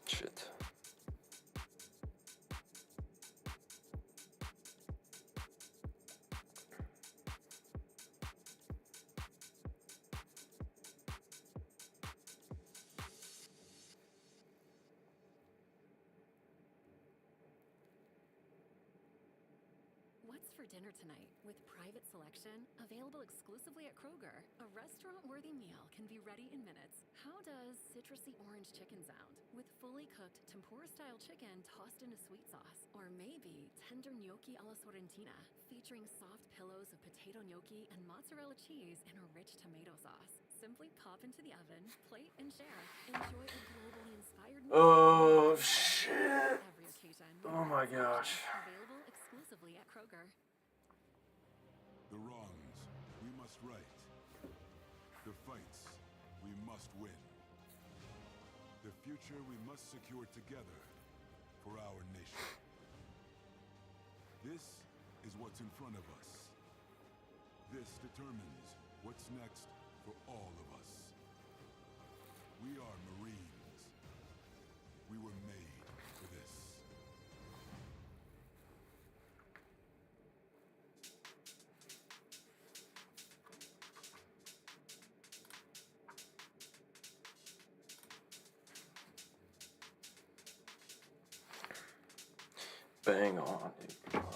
Shit. What's for dinner tonight? With private selection, available exclusively at Kroger, a restaurant-worthy meal can be ready in minutes. How does citrusy orange chicken sound? With fully cooked tempura-style chicken tossed into sweet sauce. Or maybe tender gnocchi alla sorrentina, featuring soft pillows of potato gnocchi and mozzarella cheese in a rich tomato sauce. Simply pop into the oven, plate, and share. Enjoy a globally inspired meal. Oh, shit. Every occasion. Oh my gosh. Available exclusively at Kroger. The wrongs we must right. The fights we must win. The future we must secure together for our nation. This is what's in front of us. This determines what's next for all of us. We are Marines. We were made for this. Bang on, dude. Come on.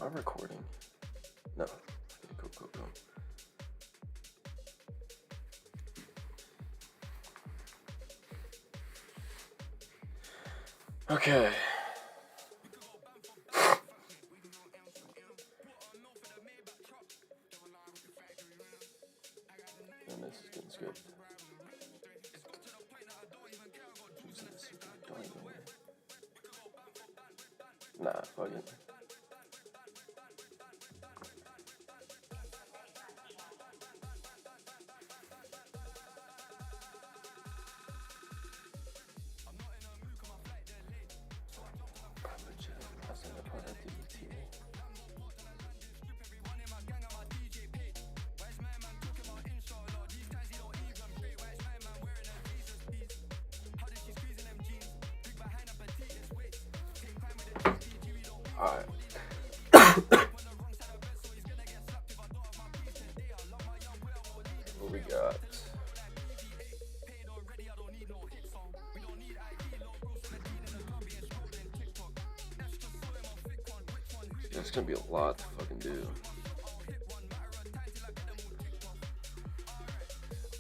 Am I recording? No. Go. Okay. And this is getting skipped. Nah, fuck it. Alright. What we got? There's gonna be a lot to fucking do.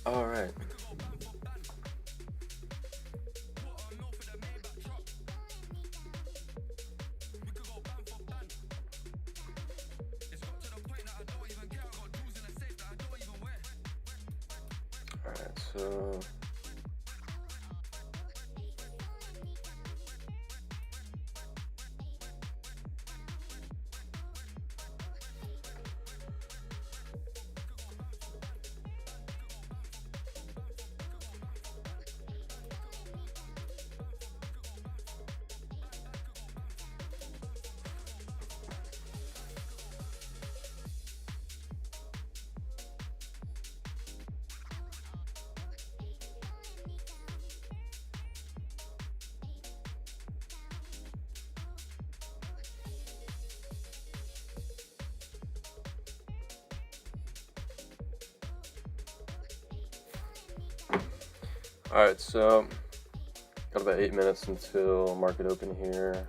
Alright. Alright, so alright, so got about 8 minutes until market open here.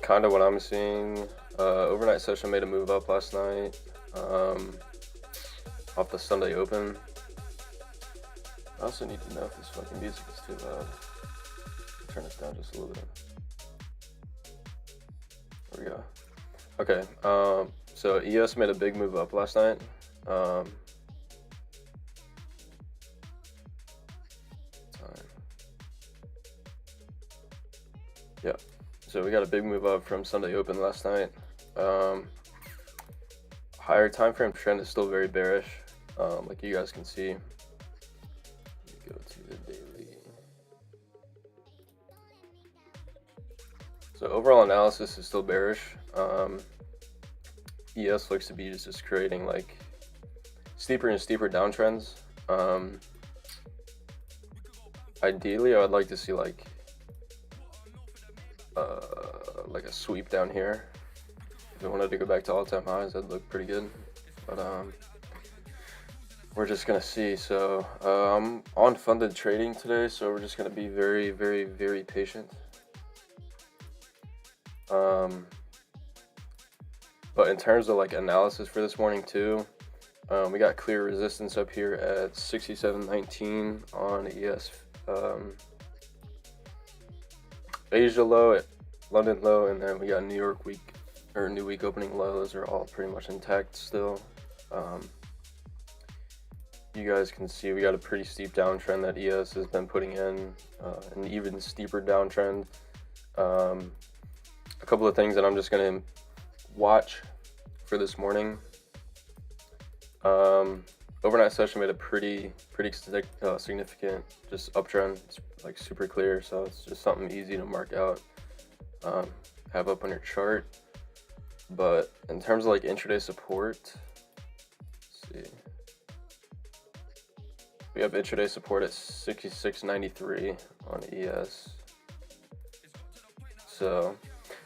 kind of what I'm seeing. Overnight session made a move up last night off the Sunday Open. I also need to know if this fucking music is too loud. Turn this down just a little bit. There we go. Okay, so ES made a big move up last night. Yeah, so we got a big move up from Sunday Open last night. Higher time frame trend is still very bearish, like you guys can see. Let me go to the daily. So overall analysis is still bearish. ES looks to be just creating like steeper and steeper downtrends. Ideally, I would like to see like a sweep down here. If it wanted to go back to all-time highs, that'd look pretty good. But we're just gonna see. So I'm on funded trading today, so we're just gonna be very, very, very patient. But in terms of like analysis for this morning too, we got clear resistance up here at 67.19 on ES. Asia low at London low, and then we got New York week or new week opening lows are all pretty much intact still. You guys can see we got a pretty steep downtrend that ES has been putting in, an even steeper downtrend. A couple of things that I'm just gonna watch for this morning. Overnight session made a pretty significant just uptrend. It's like super clear, so it's just something easy to mark out, have up on your chart. But in terms of like intraday support, let's see, we have intraday support at 66.93 on ES. So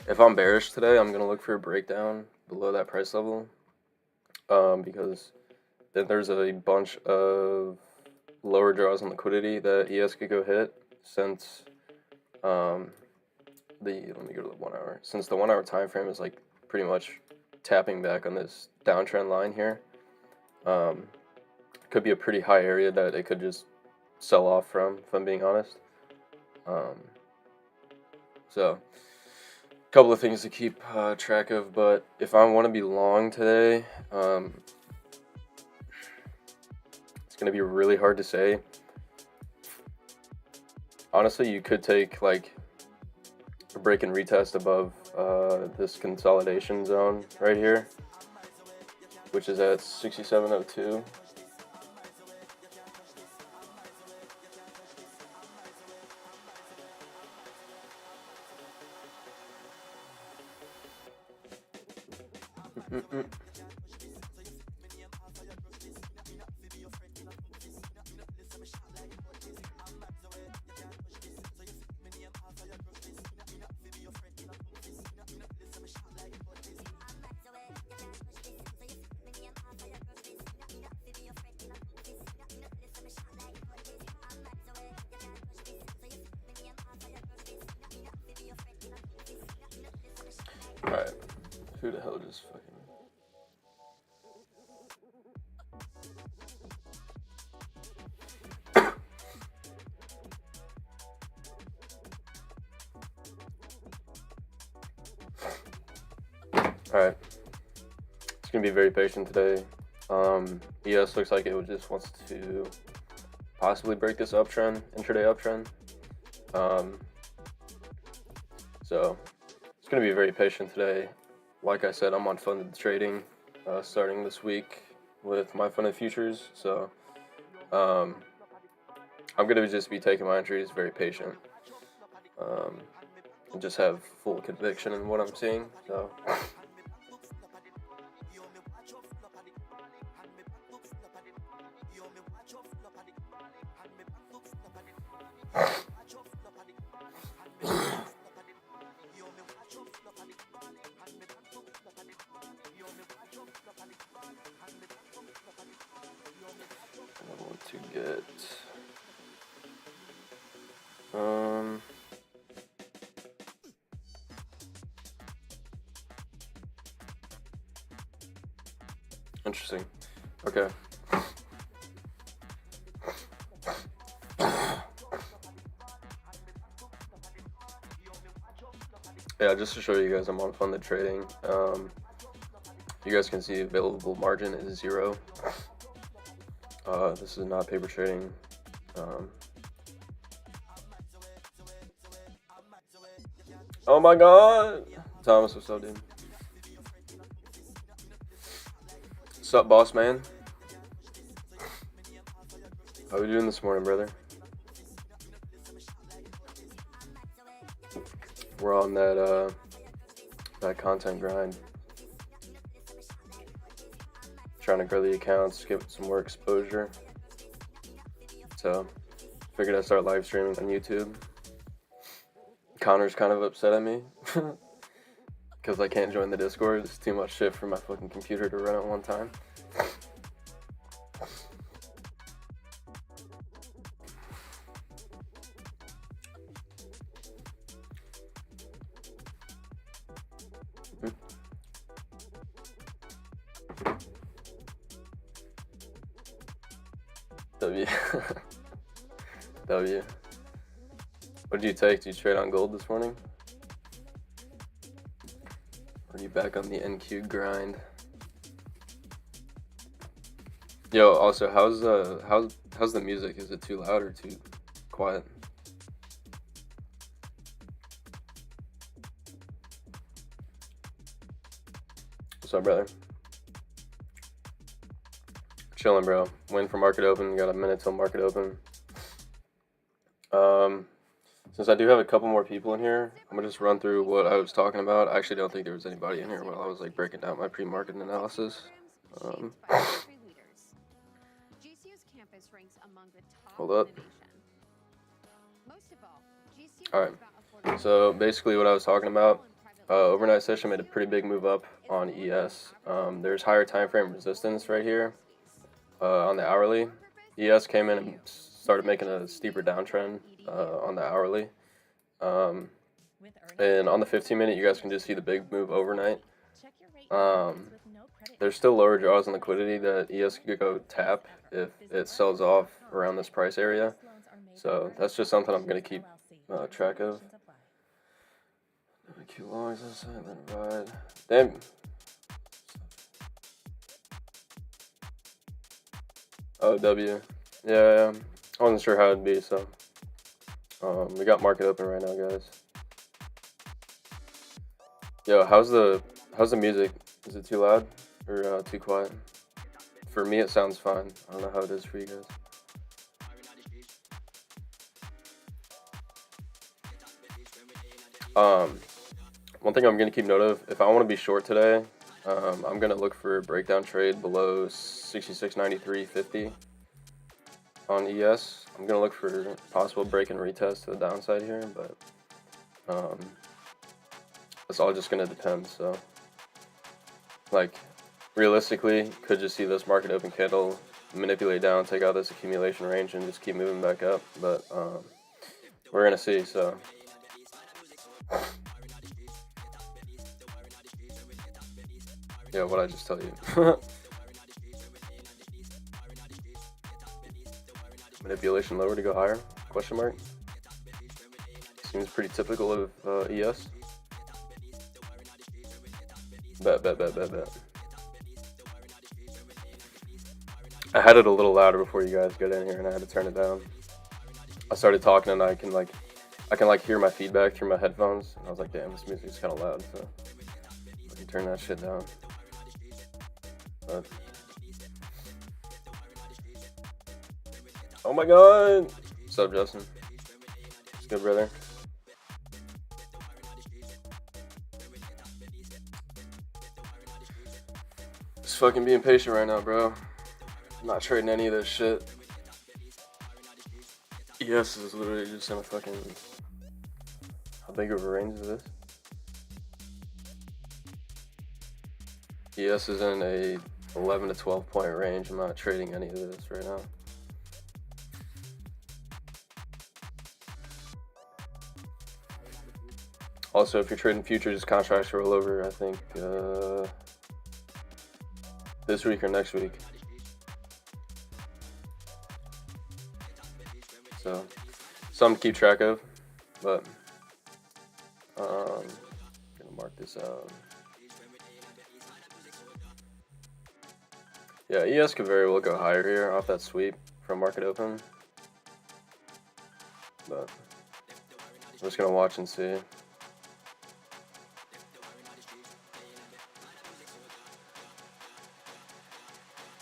if I'm bearish today, I'm gonna look for a breakdown below that price level, because then there's a bunch of lower draws on liquidity that ES could go hit since let me go to the 1 hour. Since the 1 hour time frame is like pretty much tapping back on this downtrend line here, could be a pretty high area that it could just sell off from, if I'm being honest. So a couple of things to keep track of, but if I want to be long today, it's going to be really hard to say. Honestly, you could take like a break and retest above this consolidation zone right here, which is at 67.02. Alright, who the hell just fucking... Alright, it's gonna be very patient today. ES looks like it just wants to possibly break this uptrend, intraday uptrend. So it's gonna be very patient today. Like I said, I'm on funded trading starting this week with my funded futures. So I'm gonna just be taking my entries very patient, and just have full conviction in what I'm seeing. So. I want to get Interesting. Okay. Yeah, just to show you guys I'm on funded trading. You guys can see available margin is 0. This is not paper trading. Oh my god! Thomas, what's up, dude? What's up, boss man? How we doing this morning, brother? We're on that content grind. Trying to grow the accounts, give it some more exposure. So, figured I'd start live streaming on YouTube. Connor's kind of upset at me because I can't join the Discord. It's too much shit for my fucking computer to run at one time. W. W. What did you take? Did you trade on gold this morning? Or are you back on the NQ grind? Yo, also, how's the music? Is it too loud or too quiet? What's up, brother? Chilling, bro. Waiting for market open. Got a minute till market open. Since I do have a couple more people in here, I'm gonna just run through what I was talking about. I actually don't think there was anybody in here while I was like breaking down my pre-market analysis. Hold up. Alright, so basically what I was talking about, overnight session made a pretty big move up on ES. There's higher time frame resistance right here on the hourly. ES came in and started making a steeper downtrend on the hourly. And on the 15-minute, you guys can just see the big move overnight. There's still lower draws on liquidity that ES could go tap if it sells off around this price area. So that's just something I'm going to keep track of. Q longs this side, then ride. Damn. Oh, W. Yeah. I wasn't sure how it'd be, so. We got market open right now, guys. Yo, how's the music? Is it too loud or too quiet? For me, it sounds fine. I don't know how it is for you guys. One thing I'm gonna keep note of, if I want to be short today, I'm gonna look for a breakdown trade below 66.93.50 on ES. I'm gonna look for possible break and retest to the downside here, but it's all just gonna depend. So, like, realistically, could just see this market open candle manipulate down, take out this accumulation range, and just keep moving back up. But we're gonna see. So. Yeah, what'd I just tell you? Manipulation lower to go higher? Question mark. Seems pretty typical of ES. Bet. I had it a little louder before you guys got in here, and I had to turn it down. I started talking, and I can hear my feedback through my headphones, and I was like, damn, this music's kind of loud, so I can turn that shit down. But oh my god! What's up, Justin? What's good, brother? Just fucking being patient right now, bro. I'm not trading any of this shit. ES is literally just in a fucking... How big of a range is this? ES is in a 11 to 12 point range. I'm not trading any of this right now. this this week or next week. So, something to keep track of, but gonna mark this out. Yeah, ES could very well go higher here off that sweep from market open, but I'm just gonna watch and see.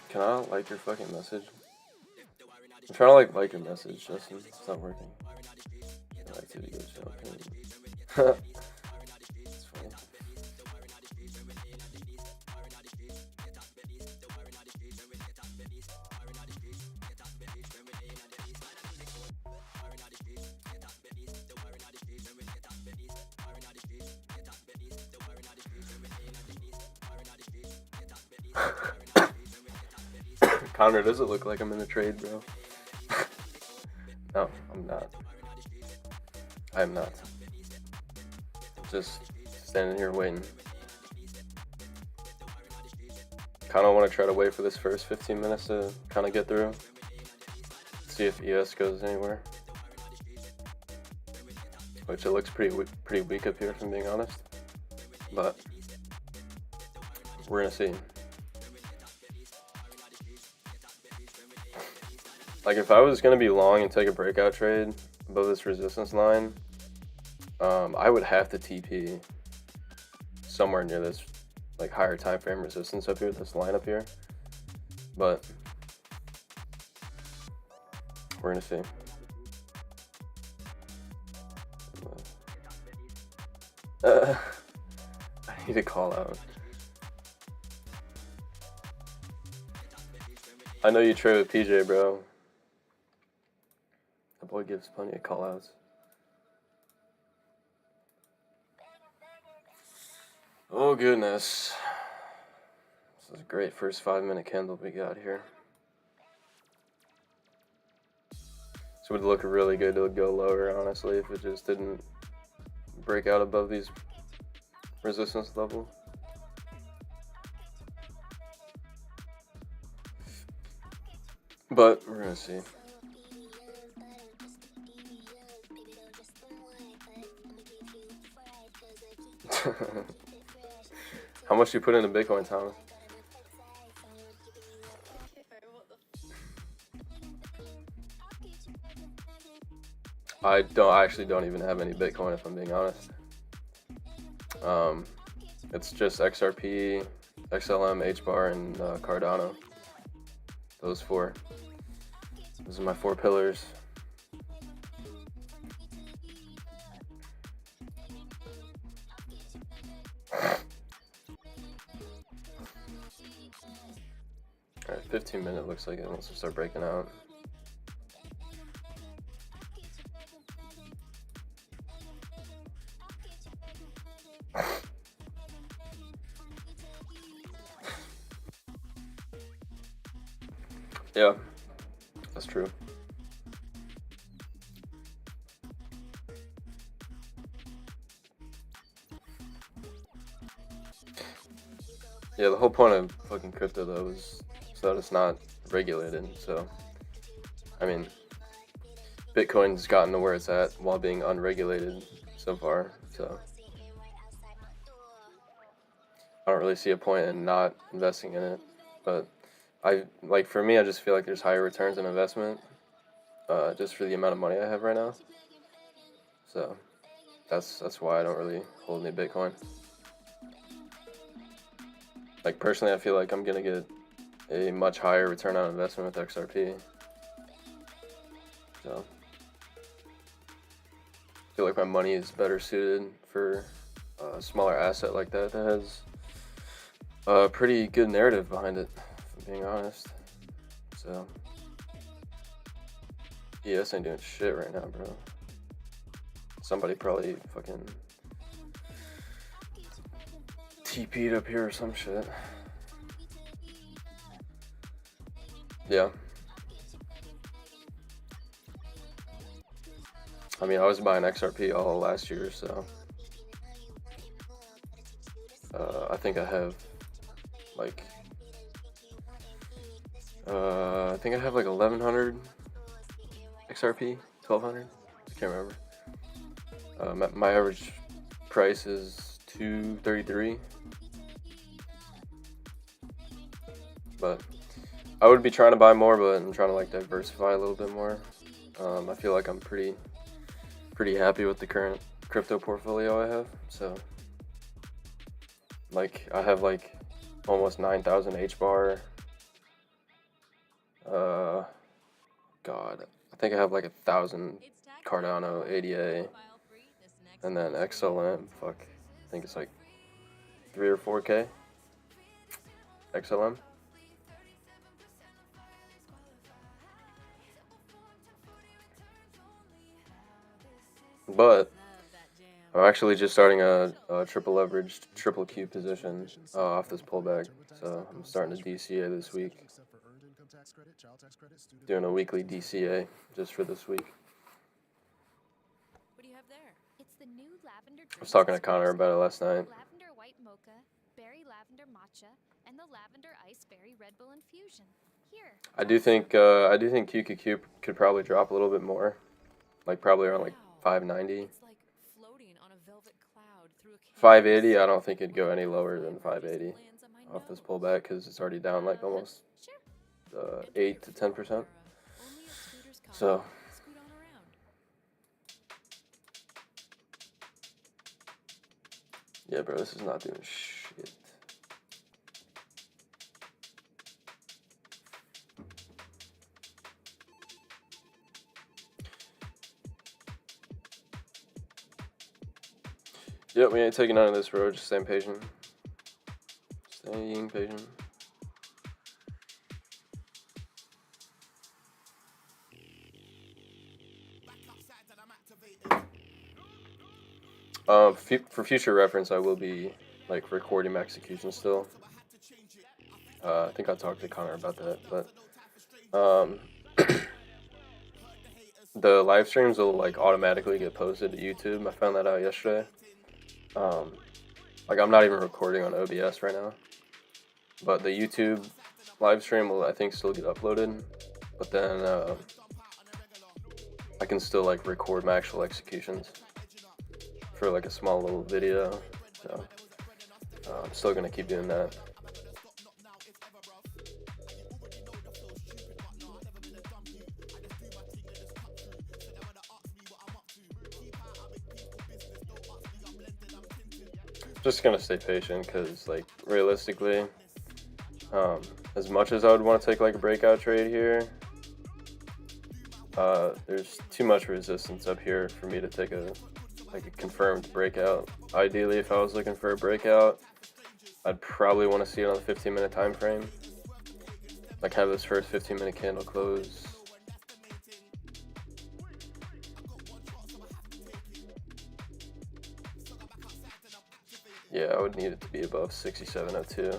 Can I like your fucking message? I'm trying to like your message, Justin. It's not working. Activity goes down. It's funny. Connor, does it look like I'm in the trade, bro? No, I'm not. I am not. Just standing here waiting. Kind of want to try to wait for this first 15 minutes to kind of get through. See if ES goes anywhere. Which it looks pretty weak up here, if I'm being honest. But we're gonna see. Like, if I was gonna be long and take a breakout trade above this resistance line, I would have to TP somewhere near this like higher time frame resistance up here, this line up here. But we're gonna see. I need to call out. I know you trade with PJ, bro. The boy gives plenty of call outs. Oh goodness. This is a great first 5-minute candle we got here. So it would look really good to go lower, honestly, if it just didn't break out above these resistance level. But we're gonna see. How much you put into Bitcoin, Thomas? I actually don't even have any Bitcoin, if I'm being honest. It's just XRP, XLM, HBAR, and Cardano. Those four. Those are my 4 pillars. Alright, 15-minute looks like it wants to start breaking out. Yeah, that's true. Yeah, the whole point of fucking crypto, though, is so that it's not regulated. So, I mean, Bitcoin's gotten to where it's at while being unregulated so far. So, I don't really see a point in not investing in it. But for me, I just feel like there's higher returns in investment, just for the amount of money I have right now. So, that's why I don't really hold any Bitcoin. Like, personally, I feel like I'm gonna get a much higher return on investment with XRP. So, I feel like my money is better suited for a smaller asset like that has a pretty good narrative behind it, if I'm being honest. So, ES ain't doing shit right now, bro. Somebody probably fucking TP'd up here or some shit. Yeah. I mean, I was buying XRP all last year, so I think I have like I think I have like 1100 XRP, 1200. I can't remember. My average price is 233. But I would be trying to buy more, but I'm trying to like diversify a little bit more. I feel like I'm pretty happy with the current crypto portfolio I have. So like I have like almost 9,000 HBAR. God, I think I have like 1,000 Cardano ADA, and then XLM. Fuck, I think it's like 3 or 4K XLM. But I'm actually just starting a triple leveraged triple Q position off this pullback. So I'm starting to DCA this week. Doing a weekly DCA just for this week. What do you have there? It's the new lavender I was talking to Connor about it last night. lavender white mocha, berry lavender matcha, and the lavender ice berry Red Bull infusion. Here. I do think QQQ could probably drop a little bit more, like probably around like 590. It's like floating on a velvet cloud through a 580. I don't think it'd go any lower than 580 off this pullback because it's already down like almost 8 to 10%. So yeah, bro, this is not doing shit. Yep, we ain't taking none of this, bro. Just staying patient. Staying patient. For future reference, I will be like recording my execution still. I think I talked to Connor about that, but the live streams will like automatically get posted to YouTube. I found that out yesterday. Like I'm not even recording on OBS right now, but the YouTube live stream will I think still get uploaded, but then I can still like record my actual executions for like a small little video. So I'm still gonna keep doing that. Just gonna stay patient because like realistically, as much as I would want to take like a breakout trade here, there's too much resistance up here for me to take a confirmed breakout. Ideally, if I was looking for a breakout, I'd probably want to see it on the 15-minute time frame. Like have this first 15-minute candle close. Yeah, I would need it to be above 6702.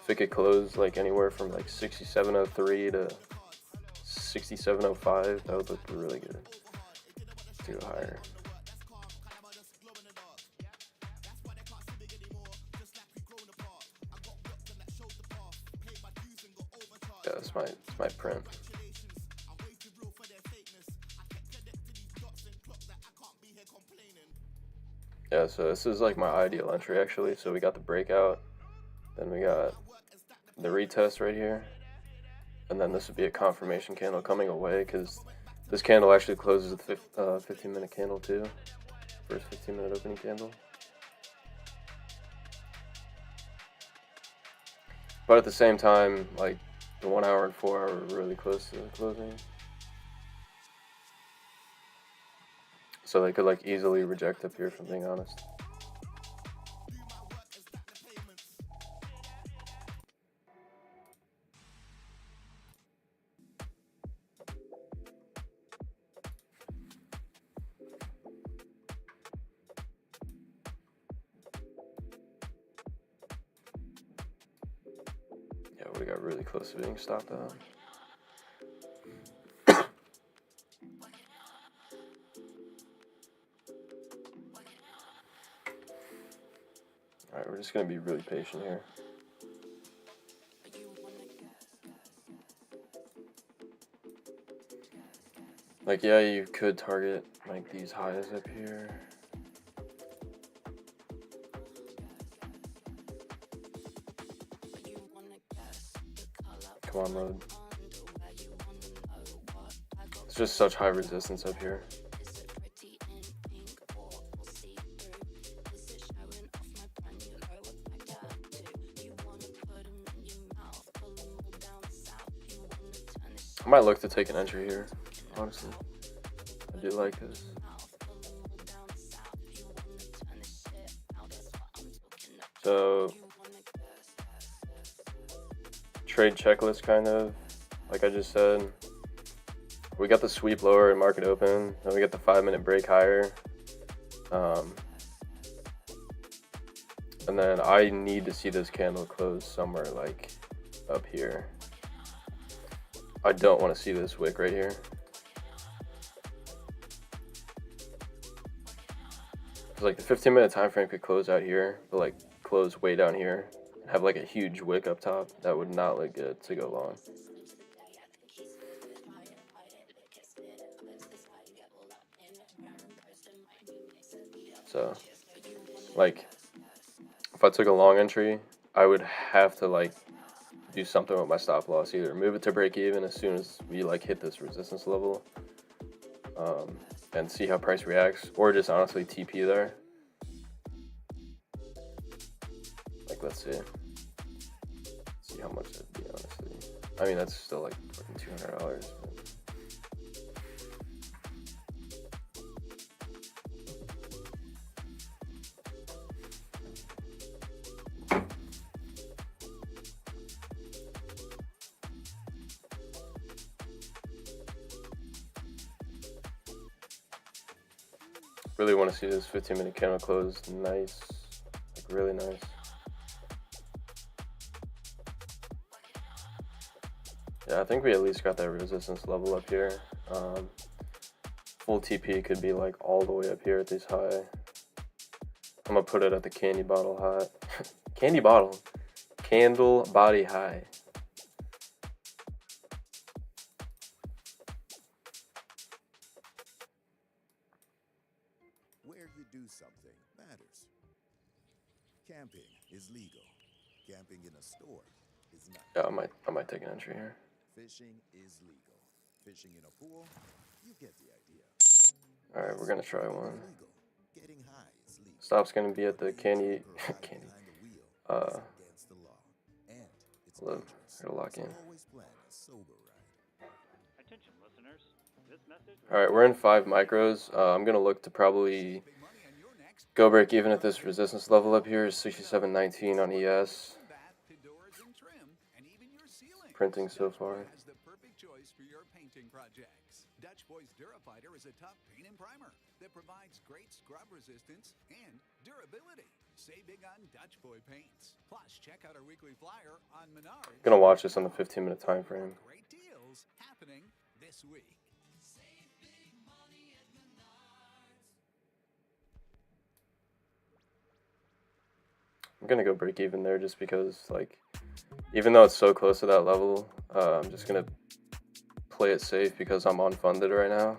If it could close like anywhere from like 6703 to 6705, that would look really good. To go higher. Yeah, it's my print. Yeah, so this is like my ideal entry actually. So we got the breakout, then we got the retest right here, and then this would be a confirmation candle coming away because this candle actually closes with 15-minute candle too. First 15-minute opening candle. But at the same time, like the 1 hour and 4 hour are really close to closing. So they could like easily reject up here, if I'm being honest. Yeah, we got really close to being stopped out. Alright, we're just gonna be really patient here. Like, yeah, you could target like these highs up here. Come on, load. It's just such high resistance up here. I might look to take an entry here, honestly. I do like this. So, trade checklist kind of, like I just said. We got the sweep lower and market open, then we got the 5-minute break higher. And then I need to see this candle close somewhere like up here. I don't want to see this wick right here. Like the 15-minute time frame could close out here, but like close way down here and have like a huge wick up top. That would not look good to go long. So like if I took a long entry, I would have to like do something with my stop loss, either move it to break even as soon as we like hit this resistance level, and see how price reacts, or just honestly TP there. Like let's see how much that'd be, honestly. I mean that's still like fucking $200. Really want to see this 15-minute candle close nice, like really nice. Yeah, I think we at least got that resistance level up here. Full TP could be like all the way up here at this high. I'm gonna put it at the candy bottle high. Candy bottle, candle body high. Where you do something matters. Camping is legal. Camping in a store is not. Yeah, I might take an entry here. Fishing is legal. Fishing in a pool, you get the idea. All right, we're gonna try one. Legal. Getting high is legal. Stop's gonna be at the candy. Candy. Behind the wheel is against the law. And it's Look, dangerous. gotta lock So in. always plan a sober ride. Attention listeners, this message All right, we're in 5 micros. I'm gonna look to probably go break even at this resistance level up here is 67.19 on ES. Printing so far. Has the perfect choice for your painting projects. Dutch Boy's Durafighter is a tough paint and primer that provides great scrub resistance and durability. Save big on Dutch Boy paints. Plus, check out our weekly flyer on Menards. Gonna watch this on the 15-minute time frame. Great deals happening this week. I'm gonna go break even there just because, like, even though it's so close to that level, I'm just gonna play it safe because I'm unfunded right now.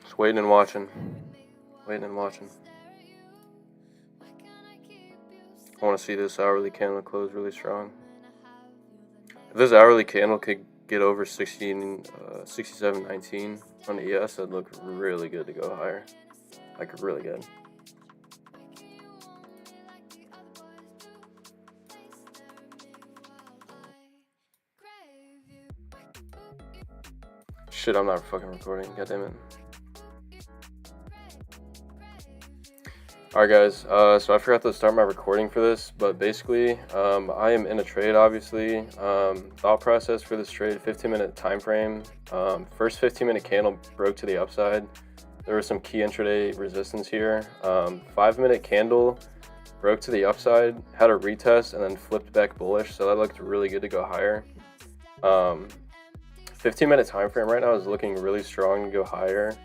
Just waiting and watching. Waiting and watching. I want to see this hourly candle close really strong. If this hourly candle could get over 67.19 on the ES, that'd look really good to go higher. Like really good. Shit, I'm not fucking recording. God damn it. Alright guys, so I forgot to start my recording for this, but basically, I am in a trade, obviously. Thought process for this trade, 15-minute time frame. First 15-minute candle broke to the upside. There was some key intraday resistance here. 5-minute candle broke to the upside, had a retest, and then flipped back bullish, so that looked really good to go higher. 15-minute time frame right now is looking really strong to go higher.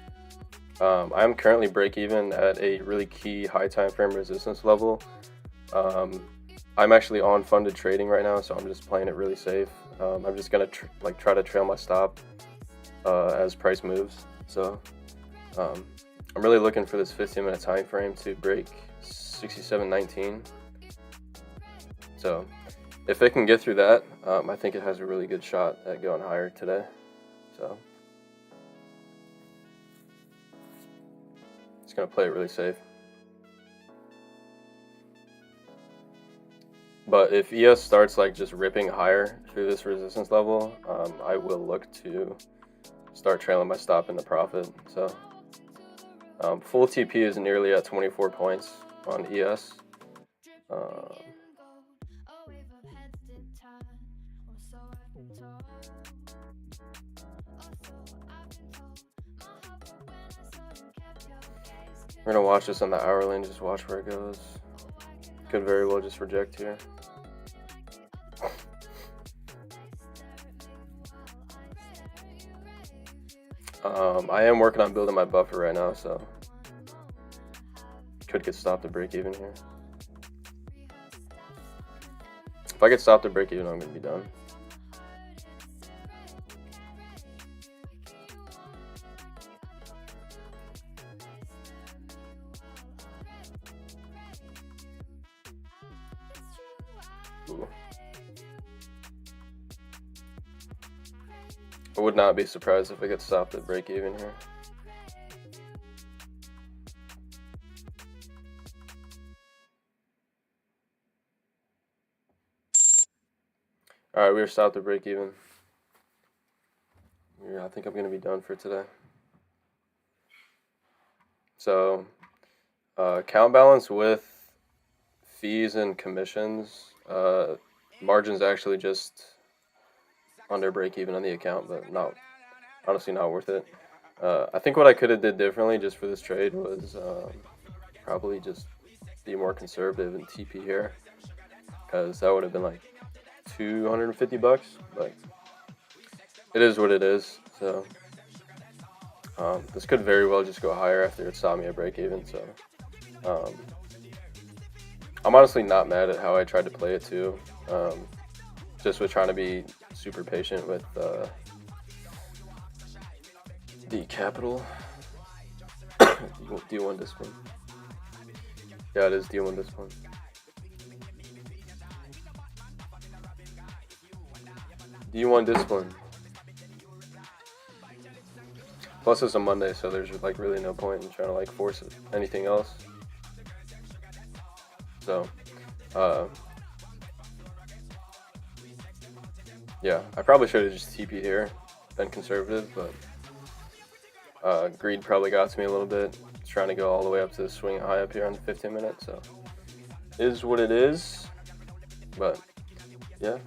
I'm currently break even at a really key high time frame resistance level. I'm actually on funded trading right now, so I'm just playing it really safe. I'm just gonna try to trail my stop as price moves. So I'm really looking for this 15-minute time frame to break 67.19. So if it can get through that, I think it has a really good shot at going higher today. So just gonna play it really safe. But if ES starts like just ripping higher through this resistance level, I will look to start trailing my stop into profit. So full TP is nearly at 24 points on ES. We're gonna watch this on the hourly and just watch where it goes. Could very well just reject here. I am working on building my buffer right now, so could get stopped at break even here. If I get stopped at break even, I'm gonna be done. Ooh. I would not be surprised if I get stopped at break even here. Alright, we are stopped at break even. Yeah, I think I'm going to be done for today. So, account balance with fees and commissions, margin's actually just under break even on the account, but honestly not worth it. I think what I could have did differently just for this trade was probably just be more conservative and TP here, because that would have been like $250, but it is what it is. So this could very well just go higher after it saw me at break even. So I'm honestly not mad at how I tried to play it too. Just with trying to be super patient with the capital. D1 discipline. Yeah, it is D1 discipline. D1 discipline. Plus it's a Monday, so there's like really no point in trying to like force anything else. So, yeah, I probably should have just TP here, been conservative, but greed probably got to me a little bit. Trying to go all the way up to the swing high up here on the 15 minutes, so is what it is. But yeah,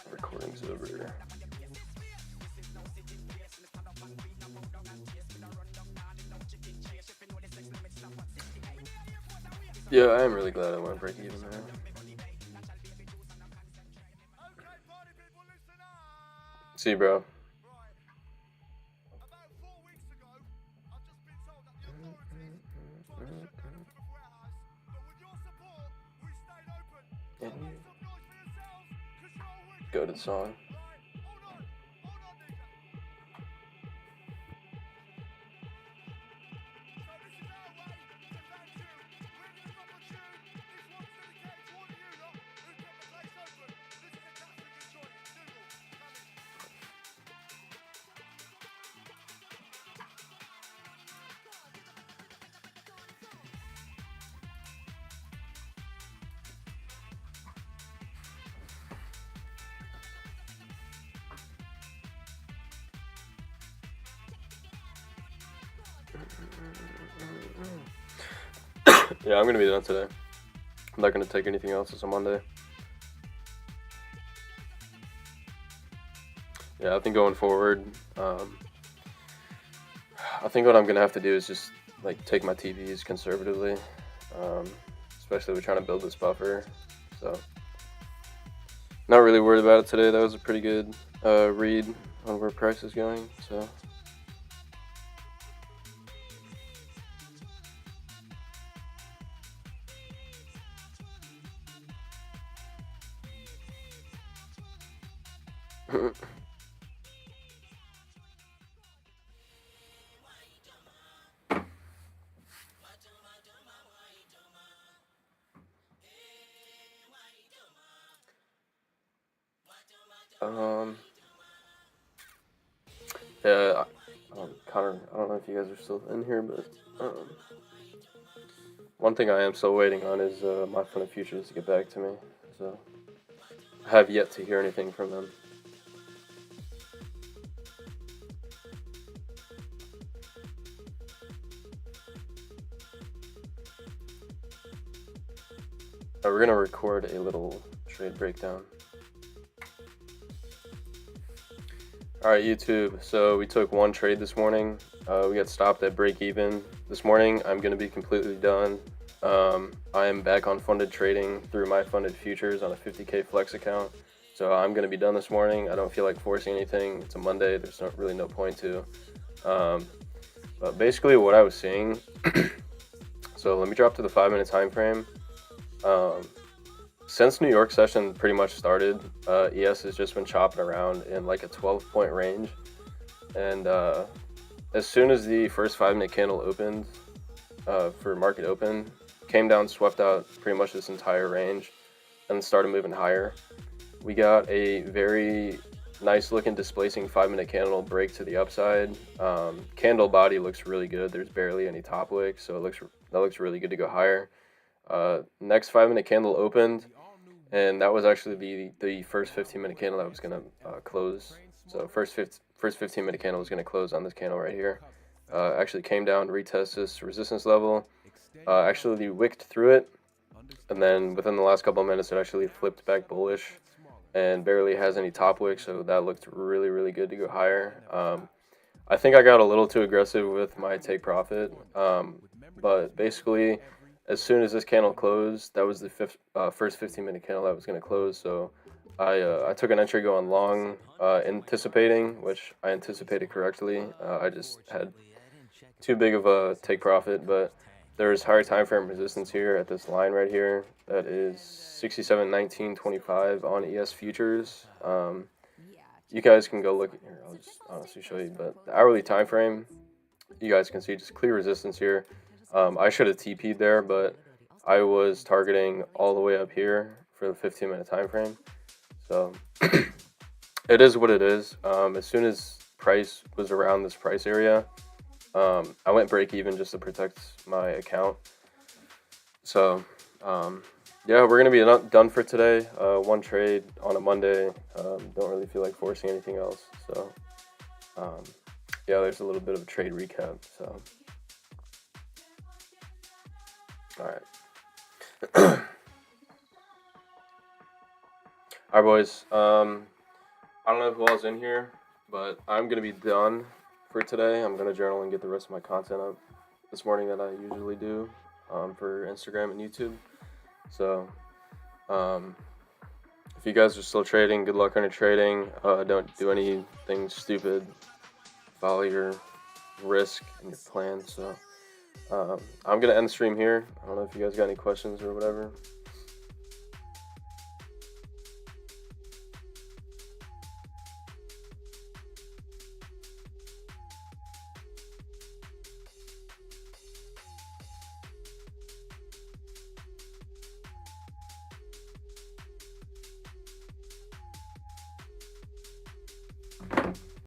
recording's over. Yeah, I am really glad I went break even there. See, bro. Go to the song. Yeah, I'm gonna be done today. I'm not gonna take anything else. It's a Monday. Yeah, I think going forward, I think what I'm gonna have to do is just like take my TVs conservatively. especially we're trying to build this buffer. So not really worried about it today. That was a pretty good read on where price is going. So. Yeah, Connor, I don't know if you guys are still in here, but one thing I am still waiting on is My Fun of Futures to get back to me. So I have yet to hear anything from them. We're gonna record a little trade breakdown. Alright, YouTube, so we took one trade this morning. We got stopped at break even. This morning, I'm going to be completely done. I am back on funded trading through My Funded Futures on a 50K Flex account. So I'm going to be done this morning. I don't feel like forcing anything. It's a Monday. There's really no point to. But basically what I was seeing, so let me drop to the 5-minute time frame. Since New York session pretty much started, ES has just been chopping around in like a 12-point range. And as soon as the first 5-minute candle opened for market open, came down, swept out pretty much this entire range, and started moving higher. We got a very nice looking displacing 5-minute candle break to the upside. Candle body looks really good. There's barely any top wick, so that looks really good to go higher. Next 5-minute candle opened, and that was actually the first 15-minute candle that was going to close. So first 15-minute candle was going to close on this candle right here. Actually came down, retest this resistance level, actually wicked through it, and then within the last couple of minutes it actually flipped back bullish and barely has any top wick, so that looked really, really good to go higher. I think I got a little too aggressive with my take profit, but basically as soon as this candle closed, that was the first 15-minute candle that was going to close. So I took an entry going long, anticipating, which I anticipated correctly. I just had too big of a take profit, but there's higher time frame resistance here at this line right here. That is 67.1925 on ES futures. You guys can go look at here. I'll just honestly show you, but the hourly time frame, you guys can see just clear resistance here. I should have TP'd there, but I was targeting all the way up here for the 15-minute time frame. So it is what it is. As soon as price was around this price area, I went break even just to protect my account. So yeah, we're gonna be done for today. One trade on a Monday. Don't really feel like forcing anything else. So yeah, there's a little bit of a trade recap. So. All right. All right, boys. I don't know who else in here, but I'm gonna be done for today. I'm gonna journal and get the rest of my content up this morning that I usually do for Instagram and YouTube. So, if you guys are still trading, good luck on your trading. Don't do anything stupid. Follow your risk and your plan. So. I'm going to end the stream here. I don't know if you guys got any questions or whatever.